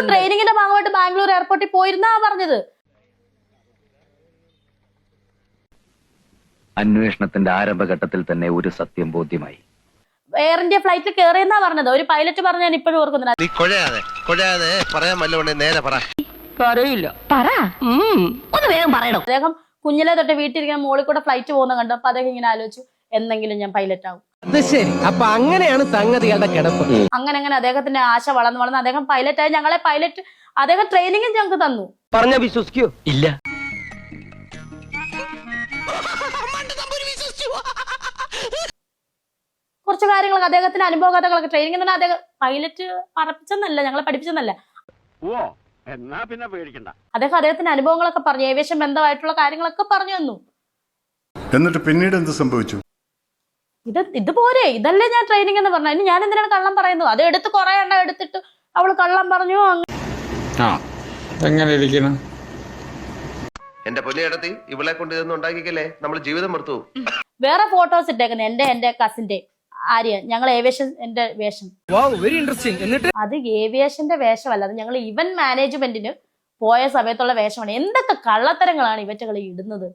ട്രെയിനിങ്ങിന്റെ ഭാഗമായിട്ട് ബാംഗ്ലൂർ എയർപോർട്ടിൽ പോയിരുന്നാ പറഞ്ഞത്. അന്വേഷണത്തിന്റെ ആരംഭഘട്ടത്തിൽ തന്നെ ഒരു സത്യം ബോധ്യമായി. എയർ ഇന്ത്യ ഫ്ലൈറ്റിൽ കയറിയെന്നാ പറഞ്ഞത്. ഒരു പൈലറ്റ് പറഞ്ഞ ഞാൻ ഇപ്പോഴും ഓർക്കുന്നില്ല. അദ്ദേഹം കുഞ്ഞിലെ തൊട്ട് വീട്ടിലിരിക്കുന്ന മോളിൽ കൂടെ ഫ്ലൈറ്റ് പോകുന്ന കണ്ടപ്പോ അദ്ദേഹം ഇങ്ങനെ ആലോചിച്ചു, എന്തെങ്കിലും ഞാൻ പൈലറ്റ് ആവും. ശരി, അപ്പൊ അങ്ങനെയാണ് സംഗതികളുടെ കിടപ്പ്. അങ്ങനെ അദ്ദേഹത്തിന്റെ ആശ വളർന്ന് അദ്ദേഹം പൈലറ്റ് ആയി. ഞങ്ങളെ പൈലറ്റ് അദ്ദേഹം ട്രെയിനിങ്ങും ഞങ്ങൾക്ക് തന്നു. പറഞ്ഞ വിശ്വസിക്കോ? ഇല്ല. കുറച്ച് കാര്യങ്ങളൊക്കെ അദ്ദേഹത്തിന്റെ അനുഭവ കഥകളൊക്കെ ട്രെയിനിങ് തന്നെ അദ്ദേഹം പൈലറ്റ് പറപ്പിച്ചെന്നല്ല, ഞങ്ങളെ പഠിപ്പിച്ചെന്നല്ല. എന്നാ പിന്നെ പേടിക്കണ്ട. അദ്ദേഹത്തിന്റെ അനുഭവങ്ങളൊക്കെ പറഞ്ഞു, ഏവിയേഷൻ ബന്ധമായിട്ടുള്ള കാര്യങ്ങളൊക്കെ പറഞ്ഞു തന്നു. എന്നിട്ട് പിന്നീട് എന്ത് സംഭവിച്ചു? ഇതുപോരെ, ഇതല്ലേ ഞാൻ ട്രെയിനിങ് എന്ന് പറഞ്ഞു. ഇനി ഞാൻ എന്തിനാണ് കള്ളം പറയുന്നത്? അത് എടുത്ത് കുറെ എണ്ണം എടുത്തിട്ട് അവള് കള്ളം പറഞ്ഞു. എങ്ങനെ ഇരിക്കണം എന്റെ പൊന്നിയിടത്തി ഇവളെ കൊണ്ട് ഇതൊന്നും ഉണ്ടാക്കിക്കല്ലേ, നമ്മൾ ജീവിതം മറുത്തു. വേറെ ഫോട്ടോസ് ഇട്ടേക്കുന്നത് എന്റെ കസിന്റെ ആര്യ, ഞങ്ങൾ ഏവിയേഷൻ എന്റെ വേഷം. അത് ഏവിയേഷന്റെ വേഷമല്ല, അത് ഞങ്ങൾ ഇവന്റ് മാനേജ്മെന്റിന് പോയ സമയത്തുള്ള വേഷമാണ്. എന്തൊക്കെ കള്ളത്തരങ്ങളാണ് ഇവറ്റകൾ ഇടുന്നത്.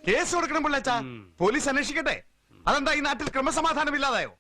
കേസ് കൊടുക്കണം പിള്ളേച്ചാ, പോലീസ് അന്വേഷിക്കട്ടെ. അതെന്താ ഈ നാട്ടിൽ ക്രമസമാധാനം ഇല്ലാതായോ?